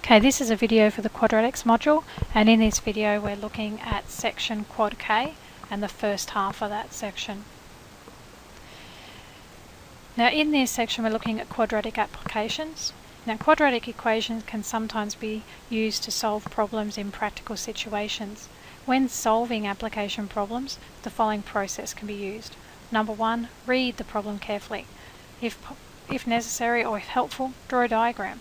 Okay, this is a video for the quadratics module, and in this video we're looking at section Quad K and the first half of that section. Now in this section we're looking at quadratic applications. Now quadratic equations can sometimes be used to solve problems in practical situations. When solving application problems, the following process can be used. Number one, read the problem carefully. If necessary or if helpful, draw a diagram.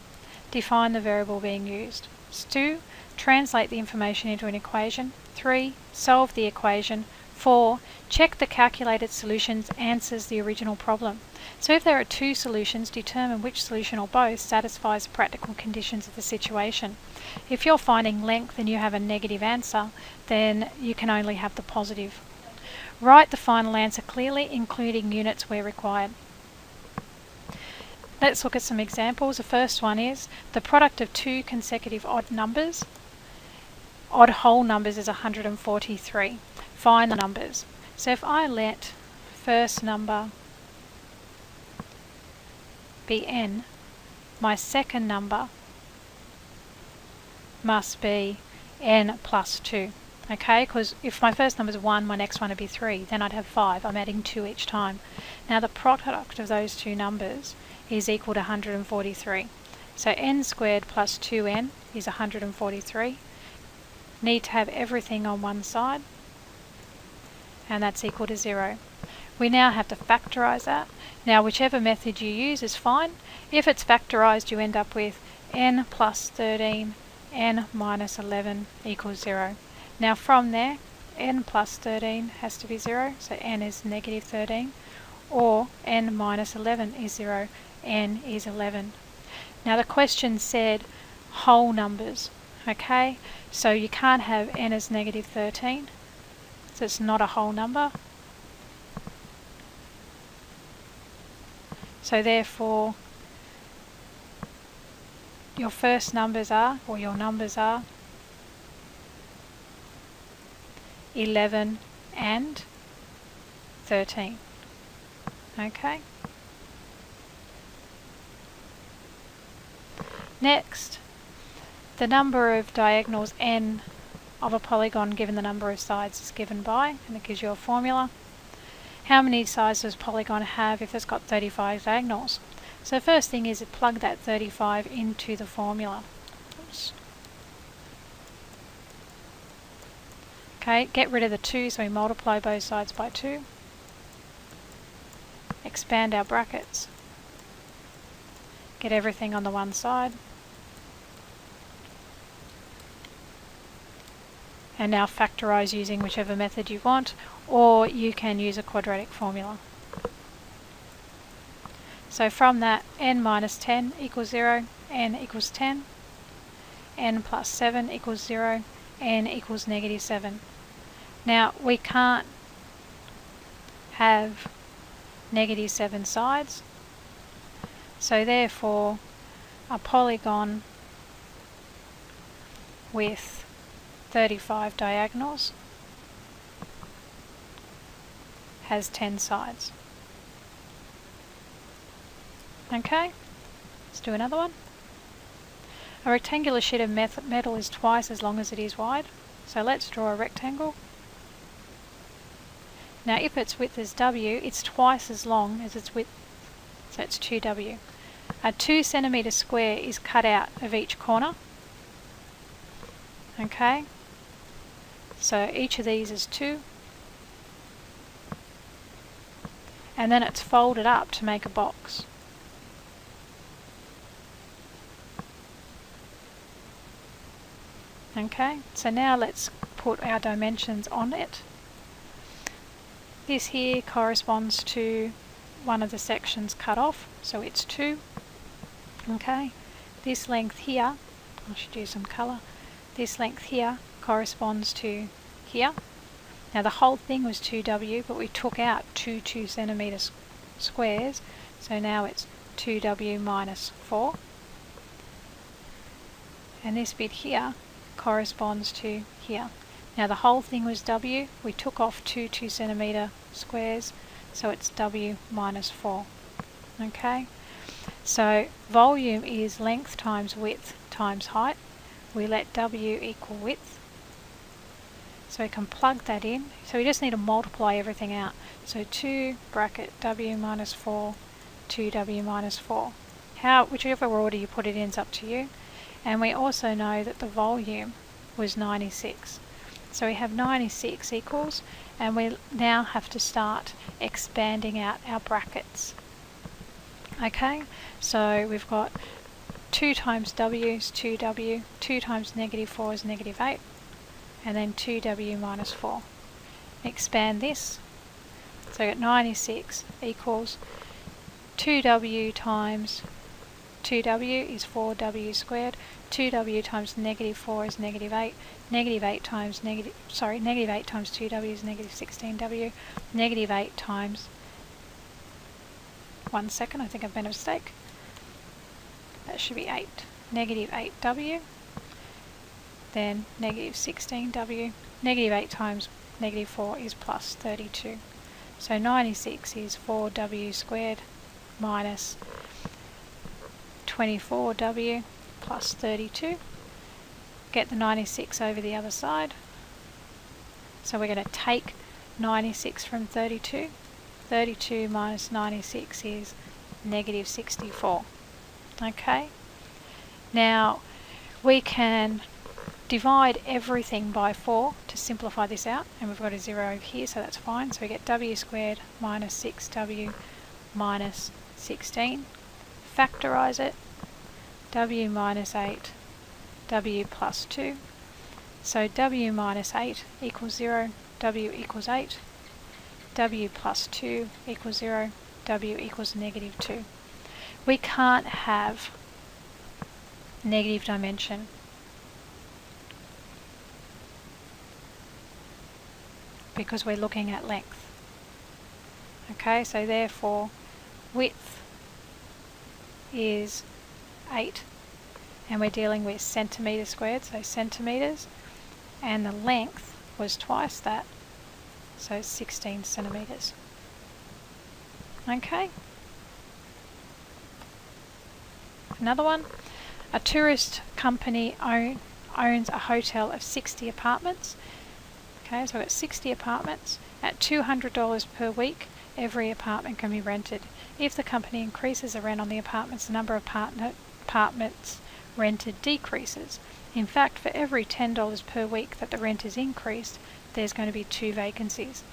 Define the variable being used. 2. Translate the information into an equation. 3. Solve the equation. 4. Check the calculated solutions answers the original problem. So if there are two solutions, determine which solution or both satisfies the practical conditions of the situation. If you're finding length and you have a negative answer, then you can only have the positive. Write the final answer clearly, including units where required. Let's look at some examples. The first one is the product of two consecutive odd whole numbers is 143. Find the numbers. So if I let first number be n, my second number must be n plus 2. Okay, because if my first number is 1, my next one would be 3. Then I'd have 5. I'm adding 2 each time. Now the product of those two numbers is equal to 143. So n squared plus 2n is 143. Need to have everything on one side, and that's equal to 0. We now have to factorise that. Now whichever method you use is fine. If it's factorised, you end up with n plus 13, n minus 11 equals 0. Now from there, n plus 13 has to be 0, so n is negative 13, or n minus 11 is 0, n is 11. Now the question said whole numbers, okay? So you can't have n as negative 13, so it's not a whole number. So therefore, your first numbers are, or your numbers are, 11 and 13. Okay. Next, the number of diagonals n of a polygon given the number of sides is given by, and it gives you a formula. How many sides does a polygon have if it's got 35 diagonals? So the first thing is to plug that 35 into the formula. Oops. Okay, get rid of the 2, so we multiply both sides by 2. Expand our brackets. Get everything on the one side. And now factorise using whichever method you want, or you can use a quadratic formula. So from that, n minus 10 equals 0, n equals 10, n plus 7 equals 0, n equals negative 7. Now we can't have negative 7 sides, so therefore a polygon with 35 diagonals has 10 sides. Okay, let's do another one. A rectangular sheet of metal is twice as long as it is wide, so let's draw a rectangle. Now if its width is w, it's twice as long as its width, so it's 2w. A 2 centimetre square is cut out of each corner. Okay, so each of these is 2, and then it's folded up to make a box. Okay, so now let's put our dimensions on it. This here corresponds to one of the sections cut off, so it's 2. Okay, this length here, I should use some colour, this length here corresponds to here. Now the whole thing was 2w, but we took out two 2 centimetre squares, so now it's 2w minus 4. And this bit here corresponds to here. Now the whole thing was w, we took off two 2 centimetre squares, so it's w minus 4. Okay, So volume is length times width times height. We let W equal width. So we can plug that in. So we just need to multiply everything out. So 2 bracket W minus 4, 2W minus 4. Whichever order you put it in is up to you. And we also know that the volume was 96. So we have 96 equals, and we now have to start expanding out our brackets. Okay, so we've got 2 times W is 2W, 2 times negative 4 is negative 8, and then 2W minus 4. Expand this, so we got 96 equals 2W times 2W is 4W squared, 2W times negative 4 is negative 8, negative 8 times negative 8 times 2W is negative 16W, negative 8 times, 1 second, I think I've made a mistake, that should be 8, negative 8W, then negative 16W, negative 8 times negative 4 is plus 32. So 96 is 4W squared minus 24W plus 32. Get the 96 over the other side. So we're going to take 96 from 32. 32 minus 96 is negative 64. Okay. Now we can divide everything by 4 to simplify this out, and we've got a 0 over here, so that's fine. So we get W squared minus 6W minus 16. Factorise it. W minus 8, W plus 2. So W minus 8 equals 0, W equals 8. W plus 2 equals 0, W equals negative 2. We can't have negative dimension. Because we're looking at length. Okay, so therefore width is 8, and we're dealing with centimetres squared, so centimetres, and the length was twice that, so 16 centimetres. Okay. Another one. A tourist company owns a hotel of 60 apartments. Okay, so we've got 60 apartments at $200 per week. Every apartment can be rented. If the company increases the rent on the apartments, the number of apartments rented decreases. In fact, for every $10 per week that the rent is increased, there's going to be 2 vacancies.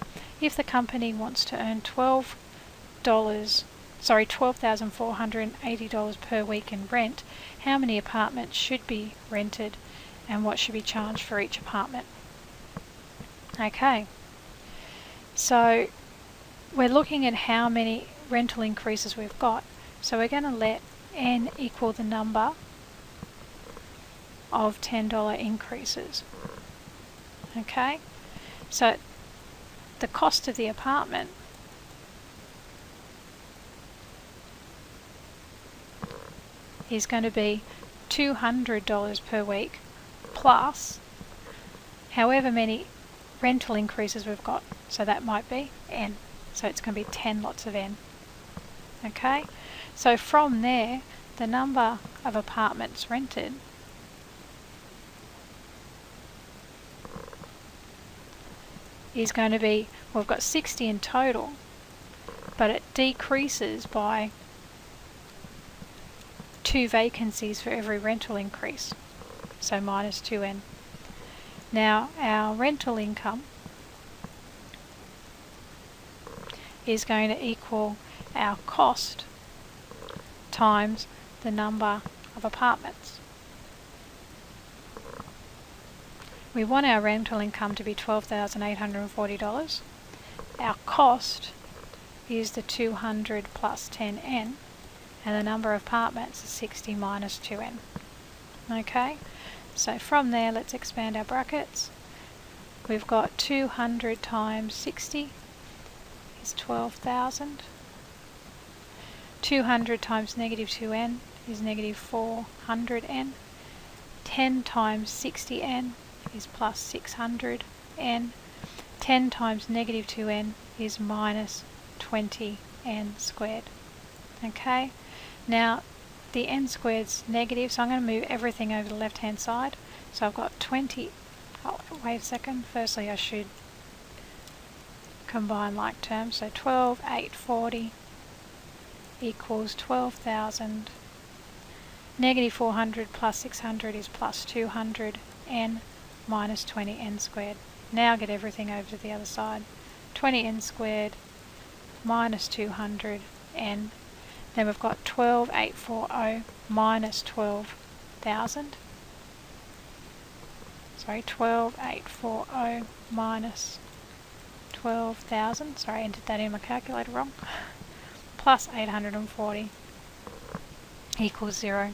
If the company wants to earn $12,480 per week in rent, how many apartments should be rented and what should be charged for each apartment? Okay, so we're looking at how many rental increases we've got. So we're going to let N equal the number of $10 increases. Okay, so the cost of the apartment is going to be $200 per week plus however many rental increases we've got. So that might be N. So it's going to be 10 lots of N. Okay, so from there, the number of apartments rented is going to be, we've got 60 in total, but it decreases by 2 vacancies for every rental increase, so minus 2N. Now our rental income is going to equal our cost times the number of apartments. We want our rental income to be $12,840. Our cost is the 200 plus 10N, and the number of apartments is 60 minus 2N. Okay, so from there let's expand our brackets. We've got 200 times 60 is 12,000. 200 times negative 2N is negative 400N. 10 times 60N is plus 600N. 10 times negative 2N is minus 20N squared. Okay, Now the n squared's negative, so I'm going to move everything over to the left hand side. So I've got 20, oh, wait a second, firstly I should combine like terms, so 12,840 equals 12,000. Negative 400 plus 600 is plus 200 n minus 20 n squared. Now get everything over to the other side. 20 n squared minus 200 n. Then we've got 12,840 minus 12,000. Sorry, 12,840 minus 12,000. Sorry, I entered that in my calculator wrong. Plus 840 equals 0.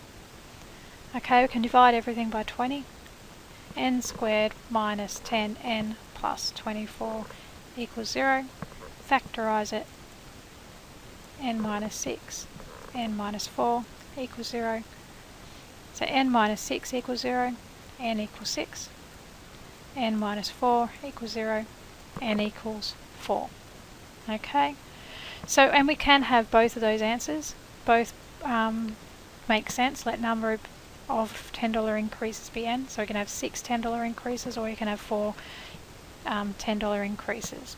Okay, we can divide everything by 20. N squared minus 10n plus 24 equals 0. Factorise it. N minus 6, n minus 4 equals 0. So n minus 6 equals 0, n equals 6. N minus 4 equals 0, n equals 4. Okay, so and we can have both of those answers. Both make sense. Let number of $10 increases be n. So we can have 6 $10 increases, or you can have 4 $10 increases.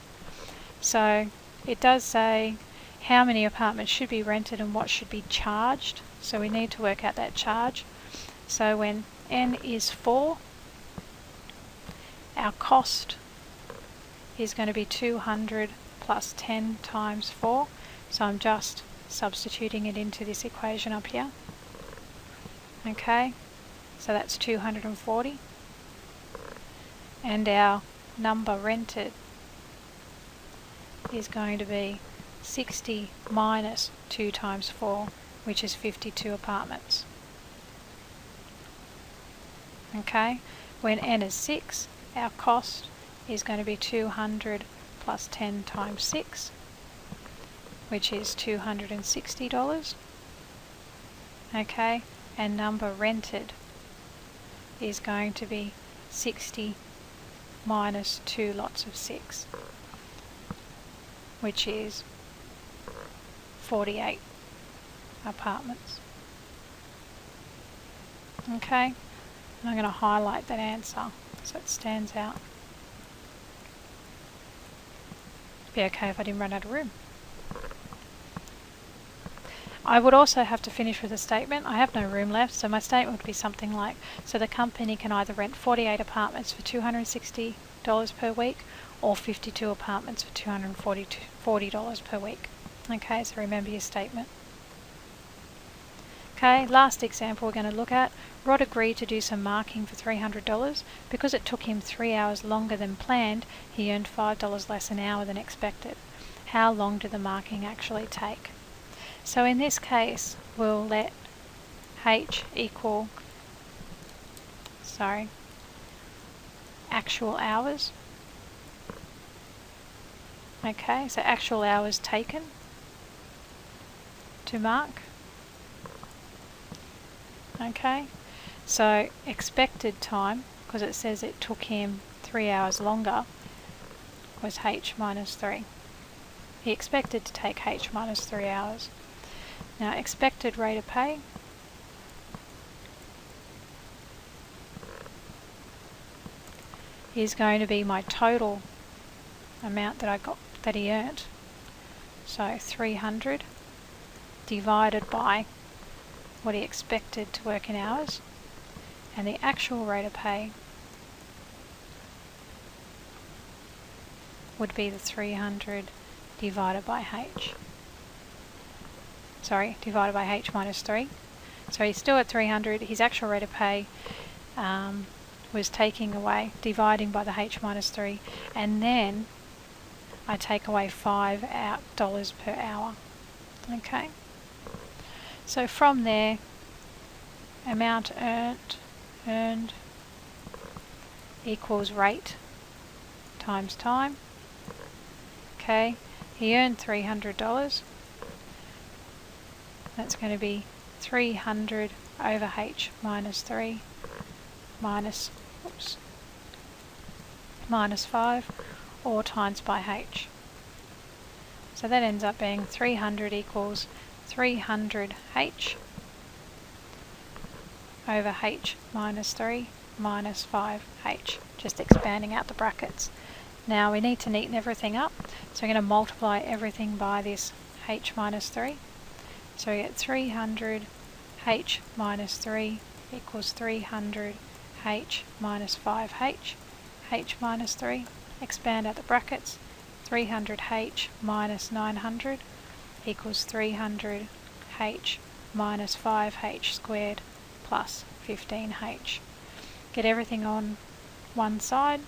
So it does say how many apartments should be rented and what should be charged. So we need to work out that charge. So when n is 4, our cost is going to be 200 plus 10 times 4. So I'm just substituting it into this equation up here. Okay, so that's 240. And our number rented is going to be 60 minus 2 times 4, which is 52 apartments. Okay, when n is 6, our cost is going to be 200 plus 10 times 6, which is $260. Okay, and number rented is going to be 60 minus 2 lots of 6, which is 48 apartments. Okay, and I'm going to highlight that answer so it stands out. It'd be okay if I didn't run out of room. I would also have to finish with a statement. I have no room left, so my statement would be something like, so the company can either rent 48 apartments for $260 per week or 52 apartments for $240 per week. Okay, so remember your statement. Okay, last example we're going to look at. Rod agreed to do some marking for $300. Because it took him 3 hours longer than planned, he earned $5 less an hour than expected. How long did the marking actually take? So in this case, we'll let H equal, actual hours. Okay, so actual hours taken to mark. Okay, so expected time, because it says it took him 3 hours longer, was H minus 3. He expected to take H minus 3 hours. Now expected rate of pay is going to be my total amount that he earned. So 300 divided by what he expected to work in hours, and the actual rate of pay would be the 300 divided by H. Divided by H minus 3. So he's still at 300. His actual rate of pay was dividing by the H minus 3, and then I take away $5 per hour. Okay. So from there, amount earned equals rate times time. Okay, he earned $300. That's going to be 300 over H minus 3 minus 5, or times by H. So that ends up being 300 equals 300h over h minus 3 minus 5h, just expanding out the brackets. Now we need to neaten everything up, so we're going to multiply everything by this h minus 3. So we get 300h minus 3 equals 300h minus 5h, h minus 3, expand out the brackets, 300h minus 900 equals 300h minus 5h squared plus 15h. Get everything on one side.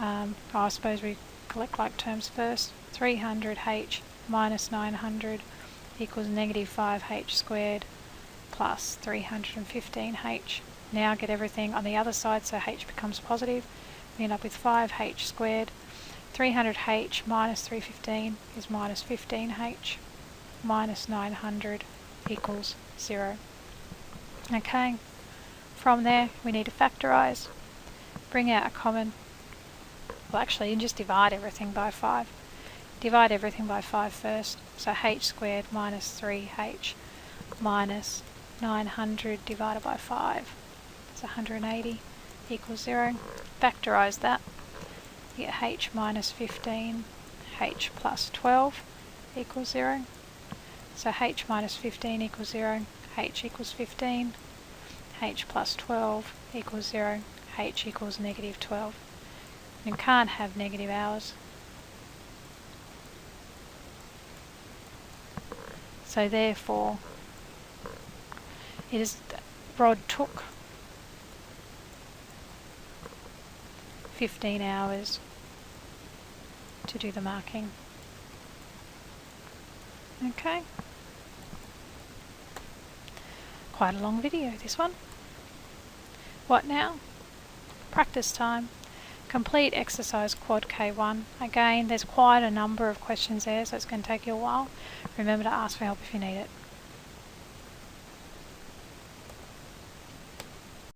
I suppose we collect like terms first. 300h minus 900 equals negative 5h squared plus 315h. Now get everything on the other side so h becomes positive. We end up with 5h squared. 300h minus 315 is minus 15h. Minus 900 equals 0. Okay, from there we need to factorise. Bring out a common, well actually you just divide everything by 5. Divide everything by 5 first, so h squared minus 3h minus 900 divided by 5 is 180 equals 0. Factorise that. You get h minus 15, h plus 12 equals 0. So h minus 15 equals 0, h equals 15, h plus 12 equals 0, h equals negative 12. You can't have negative hours. So therefore, Rod took 15 hours to do the marking. Okay. Quite a long video, this one. What now? Practice time. Complete exercise quad K1. Again, there's quite a number of questions there, so it's going to take you a while. Remember to ask for help if you need it.